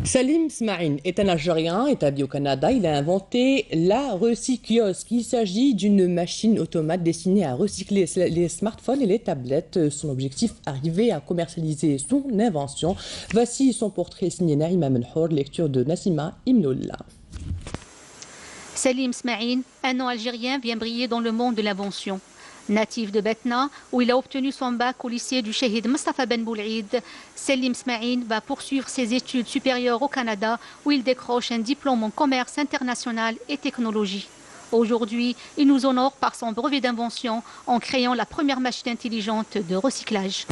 Salim Smaïn est un Algérien établi au Canada. Il a inventé la Recykiosque. Il s'agit d'une machine automate destinée à recycler les smartphones et les tablettes. Son objectif, arriver à commercialiser son invention. Voici son portrait signé Naïma Menhour, lecture de Nassima Imnoullah. Salim Smaïn, un nom algérien, vient briller dans le monde de l'invention. Natif de Betna, où il a obtenu son bac au lycée du Chehid Mustafa Ben Boul'id, Salim Smaïn va poursuivre ses études supérieures au Canada, où il décroche un diplôme en commerce international et technologie. Aujourd'hui, il nous honore par son brevet d'invention en créant la première machine intelligente de recyclage.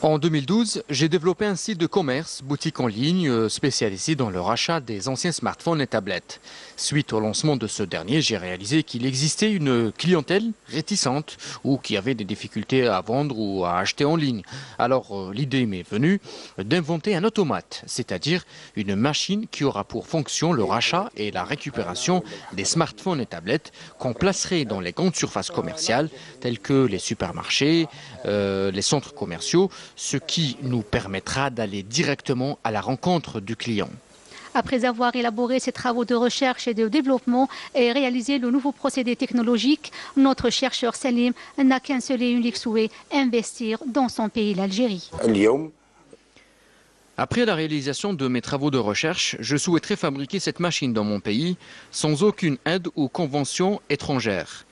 En 2012, j'ai développé un site de commerce, boutique en ligne, spécialisé dans le rachat des anciens smartphones et tablettes. Suite au lancement de ce dernier, j'ai réalisé qu'il existait une clientèle réticente ou qui avait des difficultés à vendre ou à acheter en ligne. Alors l'idée m'est venue d'inventer un automate, c'est-à-dire une machine qui aura pour fonction le rachat et la récupération des smartphones et tablettes qu'on placerait dans les grandes surfaces commerciales telles que les supermarchés, les centres commerciaux, ce qui nous permettra d'aller directement à la rencontre du client. Après avoir élaboré ses travaux de recherche et de développement et réalisé le nouveau procédé technologique, notre chercheur Salim n'a qu'un seul et unique souhait, investir dans son pays, l'Algérie. Après la réalisation de mes travaux de recherche, je souhaiterais fabriquer cette machine dans mon pays sans aucune aide ou convention étrangère.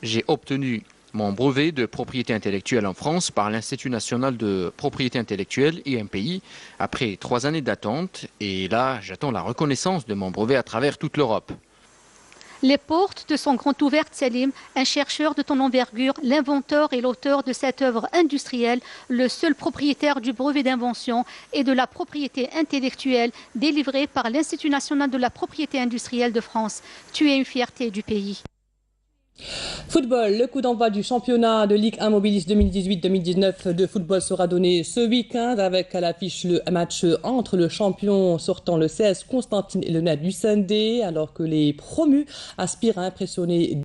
J'ai obtenu mon brevet de propriété intellectuelle en France par l'Institut national de propriété intellectuelle INPI après 3 années d'attente et là j'attends la reconnaissance de mon brevet à travers toute l'Europe. Les portes te sont grandes ouvertes, Salim, un chercheur de ton envergure, l'inventeur et l'auteur de cette œuvre industrielle, le seul propriétaire du brevet d'invention et de la propriété intellectuelle délivrée par l'Institut national de la propriété industrielle de France. Tu es une fierté du pays. Football, le coup d'envoi du championnat de Ligue 1 Mobilis 2018-2019 de football sera donné ce week-end avec à l'affiche le match entre le champion sortant le 16 Constantine et le NAD du Sunday, alors que les promus aspirent à impressionner